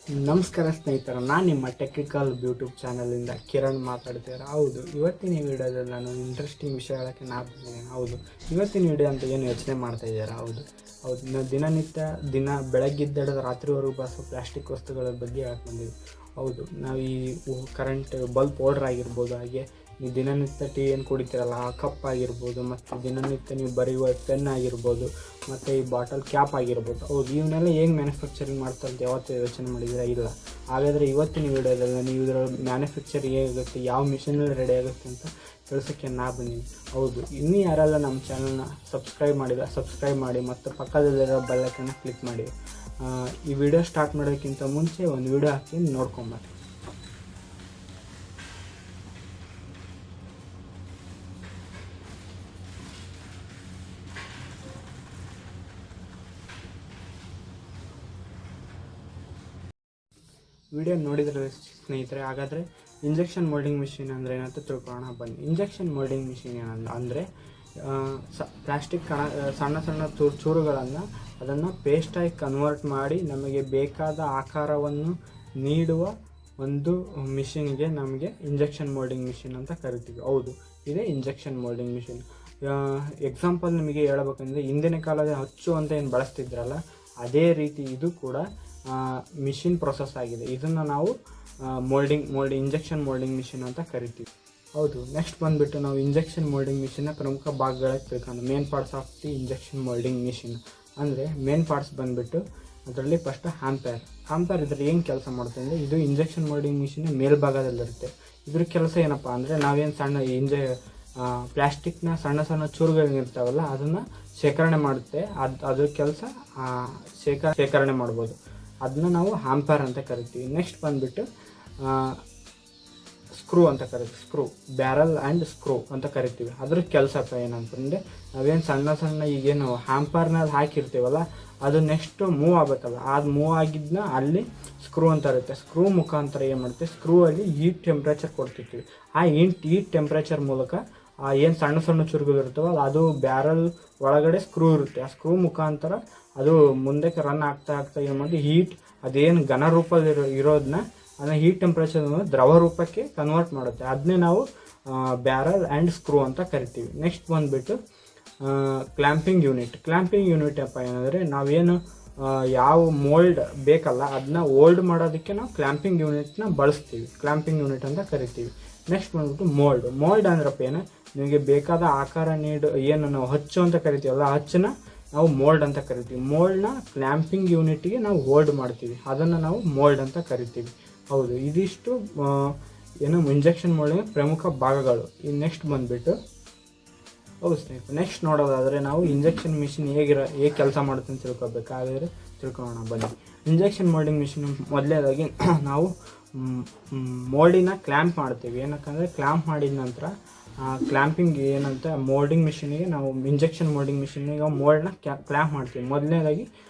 ನಮಸ್ಕಾರ ಸ್ನೇಹಿತರೆ, ನಾನು ನಿಮ್ಮ ಟೆಕ್ನಿಕಲ್ ಯೂಟ್ಯೂಬ್ ಚಾನಲಿಂದ ಕಿರಣ್ ಮಾತಾಡ್ತಿದ್ದಾರೆ. ಹೌದು, ಇವತ್ತಿನ ವಿಡಿಯೋದಲ್ಲಿ ನಾನು ಇಂಟ್ರೆಸ್ಟಿಂಗ್ ವಿಷಯ ಹೇಳೋಕ್ಕೆ ಬಂದಿದ್ದೇನೆ. ಹೌದು, ಇವತ್ತಿನ ವಿಡಿಯೋ ಅಂತ ಏನು ಯೋಚನೆ ಮಾಡ್ತಾ ಇದ್ದಾರೆ. ಹೌದು ದಿನ ಬೆಳಗ್ಗಿದ್ದೆಡದ ರಾತ್ರಿವರೆಗೂ ಬಳಸೋ ಪ್ಲಾಸ್ಟಿಕ್ ವಸ್ತುಗಳ ಬಗ್ಗೆ ಹೇಳಕ್ಕೆ ಬಂದಿದ್ದೆ. ಹೌದು, ನಾವು ಈ ಕರೆಂಟ್ ಬಲ್ಬ್ ಪೌಡ್ರ್ ಆಗಿರ್ಬೋದು, ಹಾಗೆ ನೀವು ದಿನನಿತ್ಯ ಟೀ ಏನು ಕುಡಿತೀರಲ್ಲ ಆ ಕಪ್ ಆಗಿರ್ಬೋದು, ಮತ್ತು ದಿನನಿತ್ಯ ನೀವು ಬರೆಯುವ ಪೆನ್ ಆಗಿರ್ಬೋದು, ಮತ್ತು ಈ ಬಾಟಲ್ ಕ್ಯಾಪ್ ಆಗಿರ್ಬೋದು. ಹೌದು, ಇವನ್ನೆಲ್ಲ ಹೇಗೆ ಮ್ಯಾನುಫ್ಯಾಕ್ಚರಿಂಗ್ ಮಾಡ್ತಾರೆ ಅಂತ ಯಾವತ್ತೂ ಯೋಚನೆ ಮಾಡಿದರೆ ಇಲ್ಲ. ಹಾಗಾದರೆ ಇವತ್ತಿನ ವೀಡಿಯೋದಲ್ಲಿ ನೀವು ಇದರ ಮ್ಯಾನುಫ್ಯಾಕ್ಚರಿಂಗ್ ಹೇಗಾಗುತ್ತೆ, ಯಾವ ಮಿಷಿನಲ್ಲಿ ರೆಡಿ ಆಗುತ್ತೆ ಅಂತ ತಿಳಿಸೋಕ್ಕೆ ಬಂದೀನಿ. ಹೌದು, ಇನ್ನೂ ಯಾರೆಲ್ಲ ನಮ್ಮ ಚಾನಲ್ನ ಸಬ್ಸ್ಕ್ರೈಬ್ ಮಾಡಿ ಮತ್ತು ಪಕ್ಕದಲ್ಲಿರೋ ಬೆಲ್ ಐಕಾನ್ನ ಕ್ಲಿಕ್ ಮಾಡಿ. ಈ ವಿಡಿಯೋ ಸ್ಟಾರ್ಟ್ ಮಾಡೋಕ್ಕಿಂತ ಮುಂಚೆ ಒಂದು ವಿಡಿಯೋ ಹಾಕಿ ನೋಡ್ಕೊಂಬರ್ರಿ. ವಿಡಿಯೋ ನೋಡಿದರೆ ಸ್ನೇಹಿತರೆ, ಹಾಗಾದರೆ ಇಂಜೆಕ್ಷನ್ ಮೋಲ್ಡಿಂಗ್ ಮಿಷಿನ್ ಅಂದರೆ ಏನಂತ ತಿಳ್ಕೊಳ್ಳೋಣ ಬನ್ನಿ. ಇಂಜೆಕ್ಷನ್ ಮೋಲ್ಡಿಂಗ್ ಮಿಷಿನ್ ಅಂದರೆ ಪ್ಲಾಸ್ಟಿಕ್ ಸಣ್ಣ ಸಣ್ಣ ಚೂರುಗಳನ್ನು ಅದನ್ನು ಪೇಸ್ಟಾಗಿ ಕನ್ವರ್ಟ್ ಮಾಡಿ ನಮಗೆ ಬೇಕಾದ ಆಕಾರವನ್ನು ನೀಡುವ ಒಂದು ಮಿಷಿನ್ಗೆ ನಮಗೆ ಇಂಜೆಕ್ಷನ್ ಮೋಲ್ಡಿಂಗ್ ಮಿಷಿನ್ ಅಂತ ಕರಿತೀವಿ. ಹೌದು, ಇದೇ ಇಂಜೆಕ್ಷನ್ ಮೋಲ್ಡಿಂಗ್ ಮಿಷಿನ್. ಎಕ್ಸಾಂಪಲ್ ನಿಮಗೆ ಹೇಳಬೇಕಂದ್ರೆ, ಹಿಂದಿನ ಕಾಲದ ಹಚ್ಚು ಅಂತ ಏನು ಬಳಸ್ತಿದ್ರಲ್ಲ, ಅದೇ ರೀತಿ ಇದು ಕೂಡ ಮಿಷಿನ್ ಪ್ರೊಸೆಸ್ ಆಗಿದೆ. ಇದನ್ನು ನಾವು ಇಂಜೆಕ್ಷನ್ ಮೋಲ್ಡಿಂಗ್ ಮಿಷಿನ್ ಅಂತ ಕರಿತೀವಿ. ಹೌದು, ನೆಕ್ಸ್ಟ್ ಬಂದುಬಿಟ್ಟು ನಾವು ಇಂಜೆಕ್ಷನ್ ಮೋಲ್ಡಿಂಗ್ ಮಿಷಿನ್ನ ಪ್ರಮುಖ ಭಾಗಗಳಿಗೆ ತಿಳ್ಕೊಂಡು main parts of the injection moulding machine ಅಂದರೆ ಮೇನ್ ಪಾರ್ಟ್ಸ್ ಬಂದುಬಿಟ್ಟು ಅದರಲ್ಲಿ ಫಸ್ಟ್ ಹ್ಯಾಂಪರ್ ಇದ್ರೆ ಏನು ಕೆಲಸ ಮಾಡುತ್ತೆ ಅಂದರೆ, ಇದು ಇಂಜೆಕ್ಷನ್ ಮೋಲ್ಡಿಂಗ್ ಮಿಷಿನ್ ಮೇಲ್ಭಾಗದಲ್ಲಿರುತ್ತೆ. ಇದ್ರ ಕೆಲಸ ಏನಪ್ಪ ಅಂದರೆ, ನಾವೇನು ಪ್ಲಾಸ್ಟಿಕ್ನ ಸಣ್ಣ ಸಣ್ಣ ಚೂರುಗಳಿರ್ತಾವಲ್ಲ ಅದನ್ನು ಶೇಖರಣೆ ಮಾಡುತ್ತೆ. ಅದ್ರ ಕೆಲಸ ಶೇಖರಣೆ ಮಾಡ್ಬೋದು. ಅದನ್ನ ನಾವು ಹ್ಯಾಂಪರ್ ಅಂತ ಕರಿತೀವಿ. ನೆಕ್ಸ್ಟ್ ಬಂದುಬಿಟ್ಟು ಸ್ಕ್ರೂ ಅಂತ ಕರಿತೀವಿ. ಬ್ಯಾರಲ್ ಆ್ಯಂಡ್ ಸ್ಕ್ರೂ ಅಂತ ಕರಿತೀವಿ. ಅದ್ರ ಕೆಲಸಪ್ಪ ಏನಂತಂದರೆ, ನಾವೇನು ಸಣ್ಣ ಈಗೇನು ಹ್ಯಾಂಪರ್ನಲ್ಲಿ ಹಾಕಿರ್ತೀವಲ್ಲ ಅದು ನೆಕ್ಸ್ಟ್ ಮೂವ್ ಆಗಬೇಕಲ್ಲ, ಅದು ಮೂವ್ ಆಗಿದ್ದನ್ನ ಅಲ್ಲಿ ಸ್ಕ್ರೂ ಅಂತ ಇರುತ್ತೆ. ಸ್ಕ್ರೂ ಮುಖಾಂತರ ಏನು ಮಾಡುತ್ತೆ, ಸ್ಕ್ರೂ ಅಲ್ಲಿ ಹೀಟ್ ಟೆಂಪ್ರೇಚರ್ ಕೊಡ್ತಿರ್ತೀವಿ. ಆ ಹೀಟ್ ಟೆಂಪ್ರೇಚರ್ ಮೂಲಕ ಏನು ಸಣ್ಣ ಚುರುಗಳು ಇರ್ತವಲ್ಲ ಅದು ಬ್ಯಾರಲ್ ಒಳಗಡೆ ಸ್ಕ್ರೂ ಇರುತ್ತೆ. ಆ ಸ್ಕ್ರೂ ಮುಖಾಂತರ ಅದು ಮುಂದಕ್ಕೆ ರನ್ ಆಗ್ತಾ ಏನು ಮಾಡಿ ಅದೇನು ಘನ ರೂಪದಲ್ಲಿ ಇರೋದನ್ನ ಅದನ್ನ ಹೀಟ್ ಟೆಂಪ್ರೇಚರ್ ದ್ರವ ರೂಪಕ್ಕೆ ಕನ್ವರ್ಟ್ ಮಾಡುತ್ತೆ. ಅದನ್ನೇ ನಾವು ಬ್ಯಾರಲ್ ಆ್ಯಂಡ್ ಸ್ಕ್ರೂ ಅಂತ ಕರಿತೀವಿ. ನೆಕ್ಸ್ಟ್ ಬಂದುಬಿಟ್ಟು ಕ್ಲ್ಯಾಂಪಿಂಗ್ ಯೂನಿಟ್ ಅಪ್ಪ ಏನಂದರೆ, ನಾವೇನು ಯಾವ ಮೋಲ್ಡ್ ಬೇಕಲ್ಲ ಅದನ್ನ ಓಲ್ಡ್ ಮಾಡೋದಕ್ಕೆ ನಾವು ಕ್ಲ್ಯಾಂಪಿಂಗ್ ಯೂನಿಟ್ನ ಬಳಸ್ತೀವಿ. ಕ್ಲ್ಯಾಂಪಿಂಗ್ ಯೂನಿಟ್ ಅಂತ ಕರಿತೀವಿ. ನೆಕ್ಸ್ಟ್ ಬಂದ್ಬಿಟ್ಟು ಮೋಲ್ಡ್ ಅಂದ್ರಪ್ಪ ಏನು, ನಿಮಗೆ ಬೇಕಾದ ಆಕಾರ ಏನು ನಾವು ಹಚ್ಚು ಅಂತ ಕರಿತೀವಲ್ಲ, ಹಚ್ಚನ್ನ ನಾವು ಮೋಲ್ಡ್ ಅಂತ ಕರಿತೀವಿ. ಮೋಲ್ಡ್ನ ಕ್ಲ್ಯಾಂಪಿಂಗ್ ಯೂನಿಟ್ಗೆ ನಾವು ಹೋಲ್ಡ್ ಮಾಡ್ತೀವಿ, ಅದನ್ನು ನಾವು ಮೋಲ್ಡ್ ಅಂತ ಕರಿತೀವಿ. ಹೌದು, ಇದಿಷ್ಟು ಏನು ಇಂಜೆಕ್ಷನ್ ಮೋಲ್ಡಿನ ಪ್ರಮುಖ ಭಾಗಗಳು. ಈ ನೆಕ್ಸ್ಟ್ ಬಂದುಬಿಟ್ಟು ನೆಕ್ಸ್ಟ್ ನೋಡೋದಾದರೆ, ನಾವು ಇಂಜೆಕ್ಷನ್ ಮಿಷಿನ್ ಹೇಗೆ ಕೆಲಸ ಮಾಡುತ್ತೆ ಅಂತ ತಿಳ್ಕೊಬೇಕಾದ್ರೆ ತಿಳ್ಕೊಳ್ಳೋಣ ಬನ್ನಿ. ಇಂಜೆಕ್ಷನ್ ಮೋಲ್ಡಿಂಗ್ ಮಿಷಿನ್ ಮೊದಲನೇದಾಗಿ ನಾವು ಮೋಲ್ಡಿನ ಕ್ಲ್ಯಾಂಪ್ ಮಾಡ್ತೀವಿ. ಏನಕ್ಕಂದರೆ, ಕ್ಲ್ಯಾಂಪ್ ಮಾಡಿದ ನಂತರ ಕ್ಲ್ಯಾಂಪಿಂಗ್ ಏನಂತ ಮೋಲ್ಡಿಂಗ್ ಮಿಷಿನಿಗೆ ನಾವು ಇಂಜೆಕ್ಷನ್ ಮೋಲ್ಡಿಂಗ್ ಮಿಷಿನಿಗೆ ಮೋಲ್ಡ್ನ ಕ್ಲ್ಯಾಂಪ್ ಮಾಡ್ತೀವಿ ಮೊದಲನೇದಾಗಿ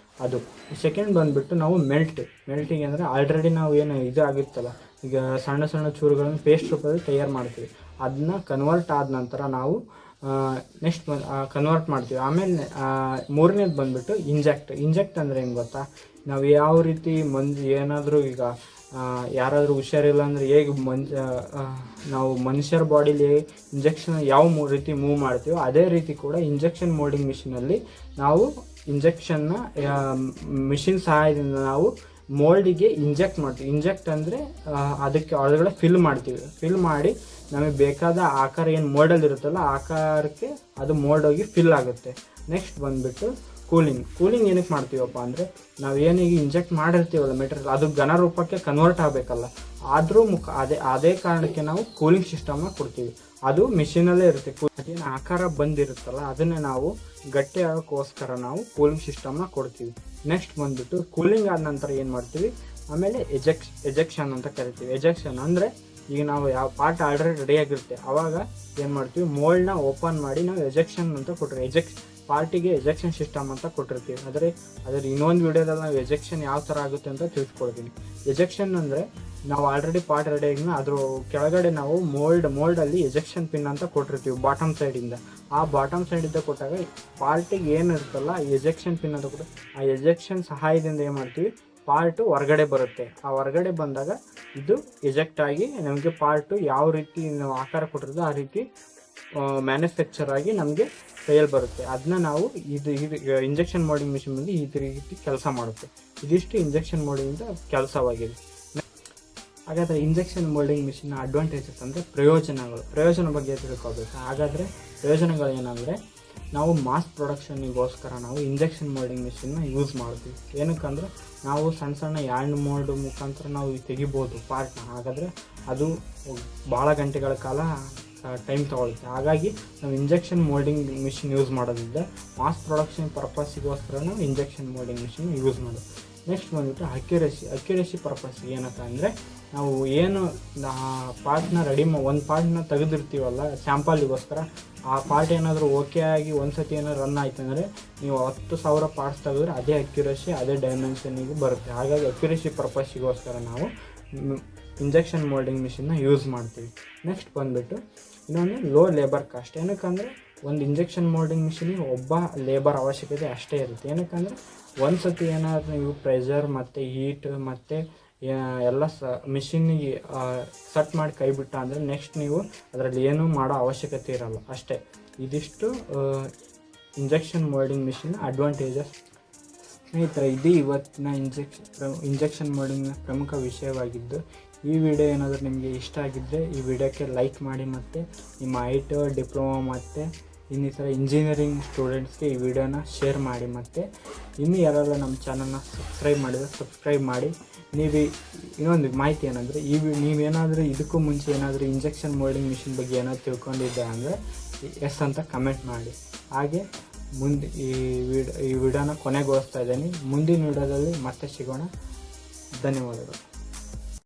ಅದು. ಸೆಕೆಂಡ್ ಬಂದುಬಿಟ್ಟು ನಾವು ಮೆಲ್ಟಿಂಗ್ ಅಂದರೆ ಆಲ್ರೆಡಿ ನಾವು ಏನು ಇದು ಆಗಿರ್ತಲ್ಲ, ಈಗ ಸಣ್ಣ ಚೂರುಗಳನ್ನು ಪೇಸ್ಟ್ ರೂಪದಲ್ಲಿ ತಯಾರು ಮಾಡ್ತೀವಿ. ಅದನ್ನ ಕನ್ವರ್ಟ್ ಆದ ನಂತರ ನಾವು ನೆಕ್ಸ್ಟ್ ಕನ್ವರ್ಟ್ ಮಾಡ್ತೀವಿ. ಆಮೇಲೆ ಮೂರನೇದು ಬಂದುಬಿಟ್ಟು ಇಂಜೆಕ್ಟ್ ಅಂದರೆ ಹೆಂಗೆ ಗೊತ್ತಾ, ನಾವು ಯಾವ ರೀತಿ ಏನಾದರೂ ಈಗ ಯಾರಾದರೂ ಹುಷಾರಿಲ್ಲ ಅಂದರೆ ಹೇಗೆ ನಾವು ಮನುಷ್ಯರ ಬಾಡಿಲಿ ಇಂಜೆಕ್ಷನ್ ಯಾವ ರೀತಿ ಮೂವ್ ಮಾಡ್ತೀವೋ ಅದೇ ರೀತಿ ಕೂಡ ಇಂಜೆಕ್ಷನ್ ಮೋಲ್ಡಿಂಗ್ ಮಿಷಿನಲ್ಲಿ ನಾವು ಇಂಜೆಕ್ಷನ್ನ ಮಿಷಿನ್ ಸಹಾಯದಿಂದ ನಾವು ಮೋಲ್ಡಿಗೆ ಇಂಜೆಕ್ಟ್ ಮಾಡ್ತೀವಿ. ಇಂಜೆಕ್ಟ್ ಅಂದರೆ ಅದಕ್ಕೆ ಒಳಗಡೆ ಫಿಲ್ ಮಾಡಿ ನಮಗೆ ಬೇಕಾದ ಆಕಾರ ಏನು ಮೋಲ್ಡಲ್ಲಿ ಇರುತ್ತಲ್ಲ ಆಕಾರಕ್ಕೆ ಅದು ಮೋಲ್ಡ್ ಹೋಗಿ ಫಿಲ್ ಆಗುತ್ತೆ. ನೆಕ್ಸ್ಟ್ ಬಂದುಬಿಟ್ಟು ಕೂಲಿಂಗ್ ಏನಕ್ಕೆ ಮಾಡ್ತೀವಪ್ಪ ಅಂದರೆ, ನಾವು ಏನೀಗ ಇಂಜೆಕ್ಟ್ ಮಾಡಿರ್ತೀವಲ್ಲ ಮೆಟೀರಿಯಲ್, ಅದು ಘನ ರೂಪಕ್ಕೆ ಕನ್ವರ್ಟ್ ಆಗಬೇಕಲ್ಲ, ಆದರೂ ಅದೇ ಕಾರಣಕ್ಕೆ ನಾವು ಕೂಲಿಂಗ್ ಸಿಸ್ಟಮ್ನ ಕೊಡ್ತೀವಿ. ಅದು ಮಿಷಿನಲ್ಲೇ ಇರುತ್ತೆ. ಅದೇನು ಆಕಾರ ಬಂದಿರುತ್ತಲ್ಲ ಅದನ್ನೇ ನಾವು ಗಟ್ಟಿ ಆಗೋಕ್ಕೋಸ್ಕರ ನಾವು ಕೂಲಿಂಗ್ ಸಿಸ್ಟಮ್ನ ಕೊಡ್ತೀವಿ. ನೆಕ್ಸ್ಟ್ ಬಂದುಬಿಟ್ಟು ಕೂಲಿಂಗ್ ಆದ ನಂತರ ಏನು ಮಾಡ್ತೀವಿ, ಆಮೇಲೆ ಎಜೆಕ್ಷನ್ ಅಂತ ಕರಿತೀವಿ. ಎಜೆಕ್ಷನ್ ಅಂದರೆ, ಈಗ ನಾವು ಯಾವ ಪಾರ್ಟ್ ಆಲ್ರೆಡಿ ರೆಡಿಯಾಗಿರುತ್ತೆ ಆವಾಗ ಏನು ಮಾಡ್ತೀವಿ, ಮೋಲ್ಡ್ನ ಓಪನ್ ಮಾಡಿ ನಾವು ಎಜೆಕ್ಷನ್ ಅಂತ ಕೊಟ್ಟರೆ ಪಾರ್ಟಿಗೆ ಎಜೆಕ್ಷನ್ ಸಿಸ್ಟಮ್ ಅಂತ ಕೊಟ್ಟಿರ್ತೀವಿ. ಅದರ ಇನ್ನೊಂದು ವಿಡಿಯೋದಲ್ಲಿ ನಾವು ಎಜೆಕ್ಷನ್ ಯಾವ ಥರ ಆಗುತ್ತೆ ಅಂತ ತಿಳ್ಸ್ಕೊಡ್ತೀನಿ. ಎಜೆಕ್ಷನ್ ಅಂದರೆ, ನಾವು ಆಲ್ರೆಡಿ ಪಾರ್ಟ್ ರೆಡಿ ಆಗಿನ ಅದ್ರ ಕೆಳಗಡೆ ನಾವು ಮೋಲ್ಡಲ್ಲಿ ಎಜೆಕ್ಷನ್ ಪಿನ್ ಅಂತ ಕೊಟ್ಟಿರ್ತೀವಿ ಬಾಟಮ್ ಸೈಡಿಂದ. ಆ ಬಾಟಮ್ ಸೈಡಿಂದ ಕೊಟ್ಟಾಗ ಪಾರ್ಟಿಗೆ ಏನಿರುತ್ತಲ್ಲ ಎಜೆಕ್ಷನ್ ಪಿನ್ ಅಂತ ಕೊಟ್ಟು ಆ ಎಜೆಕ್ಷನ್ ಸಹಾಯದಿಂದ ಏನು ಮಾಡ್ತೀವಿ, ಪಾರ್ಟು ಹೊರಗಡೆ ಬರುತ್ತೆ. ಆ ಹೊರಗಡೆ ಬಂದಾಗ ಇದು ಎಜೆಕ್ಟ್ ಆಗಿ ನಮಗೆ ಪಾರ್ಟು ಯಾವ ರೀತಿ ನಾವು ಆಕಾರ ಕೊಟ್ಟಿರೋದು ಆ ರೀತಿ ಮ್ಯಾನುಫ್ಯಾಕ್ಚರ್ ಆಗಿ ನಮಗೆ ಕೈಯಲ್ಲಿ ಬರುತ್ತೆ. ಅದನ್ನ ನಾವು ಇದು ಇಂಜೆಕ್ಷನ್ ಮೋಲ್ಡಿಂಗ್ ಮಿಷಿನ್ ಬಂದು ಈ ರೀತಿ ಕೆಲಸ ಮಾಡುತ್ತೆ. ಇದಿಷ್ಟು ಇಂಜೆಕ್ಷನ್ ಮೋಲ್ಡಿಂಗಿಂದ ಕೆಲಸವಾಗಿದೆ. ಹಾಗಾದರೆ ಇಂಜೆಕ್ಷನ್ ಮೋಲ್ಡಿಂಗ್ ಮಿಷಿನ್ನ ಅಡ್ವಾಂಟೇಜಸ್ ಅಂದರೆ ಪ್ರಯೋಜನ ಬಗ್ಗೆ ತಿಳ್ಕೊಬೇಕು. ಹಾಗಾದರೆ ಪ್ರಯೋಜನಗಳು ಏನಂದರೆ ನಾವು ಮಾಸ್ ಪ್ರೊಡಕ್ಷನ್ನಿಗೋಸ್ಕರ ನಾವು ಇಂಜೆಕ್ಷನ್ ಮೋಲ್ಡಿಂಗ್ ಮಿಷಿನ್ನ ಯೂಸ್ ಮಾಡ್ತೀವಿ. ಏನಕ್ಕಂದ್ರೆ ನಾವು ಸಣ್ಣ ಹ್ಯಾಂಡ್ ಮೋಲ್ಡ್ ಮುಖಾಂತರ ನಾವು ತೆಗಿಬೋದು ಪಾರ್ಟ್ನ. ಹಾಗಾದರೆ ಅದು ಭಾಳ ಗಂಟೆಗಳ ಕಾಲ ಟೈಮ್ ತೊಗೊಳುತ್ತೆ. ಹಾಗಾಗಿ ನಾವು ಇಂಜೆಕ್ಷನ್ ಮೋಲ್ಡಿಂಗ್ ಮಿಷಿನ್ ಯೂಸ್ ಮಾಡೋದ್ರಿಂದ ಮಾಸ್ ಪ್ರೊಡಕ್ಷನ್ ಪರ್ಪಸ್ಸಿಗೋಸ್ಕರ ನಾವು ಇಂಜೆಕ್ಷನ್ ಮೋಲ್ಡಿಂಗ್ ಮಿಷಿನ್ ಯೂಸ್ ಮಾಡೋದು. ನೆಕ್ಸ್ಟ್ ಬಂದುಬಿಟ್ಟು ಅಕ್ಯುರೇಸಿ ಪರ್ಪಸ್ಸಿಗೆ ಏನಪ್ಪ ಅಂದರೆ ನಾವು ಏನು ಪಾರ್ಟ್ನ ಒಂದು ಪಾರ್ಟ್ನ ತೆಗೆದಿರ್ತೀವಲ್ಲ ಸ್ಯಾಂಪಲ್ಗೋಸ್ಕರ, ಆ ಪಾರ್ಟ್ ಏನಾದರೂ ಓಕೆ ಆಗಿ ಒಂದು ಸತಿ ಏನಾದ್ರು ರನ್ ಆಯ್ತು ಅಂದರೆ ನೀವು 10,000 ಪಾರ್ಟ್ಸ್ ತೆಗೆದ್ರೆ ಅದೇ ಅಕ್ಯುರೇಸಿ ಅದೇ ಡೈಮೆನ್ಷನಿಗೆ ಬರುತ್ತೆ. ಹಾಗಾಗಿ ಅಕ್ಯುರೇಸಿ ಪರ್ಪಸ್ಸಿಗೋಸ್ಕರ ನಾವು ಇಂಜೆಕ್ಷನ್ ಮೋಲ್ಡಿಂಗ್ ಮಿಷಿನ್ನ ಯೂಸ್ ಮಾಡ್ತೀವಿ. ನೆಕ್ಸ್ಟ್ ಬಂದುಬಿಟ್ಟು ಇನ್ನೊಂದು ಲೋ ಲೇಬರ್ ಕಾಸ್ಟ್. ಏನಕ್ಕಂದರೆ ಒಂದು ಇಂಜೆಕ್ಷನ್ ಮೋಲ್ಡಿಂಗ್ ಮಿಷಿನಿಗೆ ಒಬ್ಬ ಲೇಬರ್ ಅವಶ್ಯಕತೆ ಅಷ್ಟೇ ಇರುತ್ತೆ. ಏನಕ್ಕಂದರೆ ಒಂದು ಸತಿ ಏನಾದರೂ ನೀವು ಪ್ರೆಷರ್ ಮತ್ತು ಹೀಟ್ ಮತ್ತು ಎಲ್ಲ ಮಿಷಿನಿಗೆ ಸೆಟ್ ಮಾಡಿ ಕೈ ಬಿಟ್ಟ ಅಂದರೆ ನೆಕ್ಸ್ಟ್ ನೀವು ಅದರಲ್ಲಿ ಏನೂ ಮಾಡೋ ಅವಶ್ಯಕತೆ ಇರಲ್ಲ ಅಷ್ಟೇ. ಇದಿಷ್ಟು ಇಂಜೆಕ್ಷನ್ ಮೋಲ್ಡಿಂಗ್ ಮಿಷಿನ್ ಅಡ್ವಾಂಟೇಜಸ್. ಸ್ನೇಹಿತರೆ, ಇದು ಇವತ್ತಿನ ಇಂಜೆಕ್ಷನ್ ಮೋಲ್ಡಿಂಗ್ನ ಪ್ರಮುಖ ವಿಷಯವಾಗಿದ್ದು, ಈ ವಿಡಿಯೋ ಏನಾದರೂ ನಿಮಗೆ ಇಷ್ಟ ಆಗಿದ್ದರೆ ಈ ವಿಡಿಯೋಕ್ಕೆ ಲೈಕ್ ಮಾಡಿ ಮತ್ತು ನಿಮ್ಮ ಐಟಿ ಡಿಪ್ಲೊಮಾ ಮತ್ತು ಇನ್ನಿತರ ಇಂಜಿನಿಯರಿಂಗ್ ಸ್ಟೂಡೆಂಟ್ಸ್ಗೆ ಈ ವಿಡಿಯೋನ ಶೇರ್ ಮಾಡಿ. ಮತ್ತು ಇನ್ನೂ ಯಾರೆಲ್ಲ ನಮ್ಮ ಚಾನಲ್ನ ಸಬ್ಸ್ಕ್ರೈಬ್ ಮಾಡಿದರೆ ಸಬ್ಸ್ಕ್ರೈಬ್ ಮಾಡಿ. ಇನ್ನೊಂದು ಮಾಹಿತಿ ಏನಂದರೆ ನೀವೇನಾದರೂ ಇದಕ್ಕೂ ಮುಂಚೆ ಏನಾದರೂ ಇಂಜೆಕ್ಷನ್ ಮೋಲ್ಡಿಂಗ್ ಮಿಷಿನ್ ಬಗ್ಗೆ ಏನಾದರೂ ತಿಳ್ಕೊಂಡಿದ್ದೆ ಅಂದರೆ ಎಸ್ ಅಂತ ಕಮೆಂಟ್ ಮಾಡಿ. ಹಾಗೆ ಈ ವಿಡಿಯೋನ ಕೊನೆಗೊಳಿಸ್ತಾ ಇದ್ದೀನಿ. ಮುಂದಿನ ವಿಡಿಯೋದಲ್ಲಿ ಮತ್ತೆ ಸಿಗೋಣ. ಧನ್ಯವಾದಗಳು.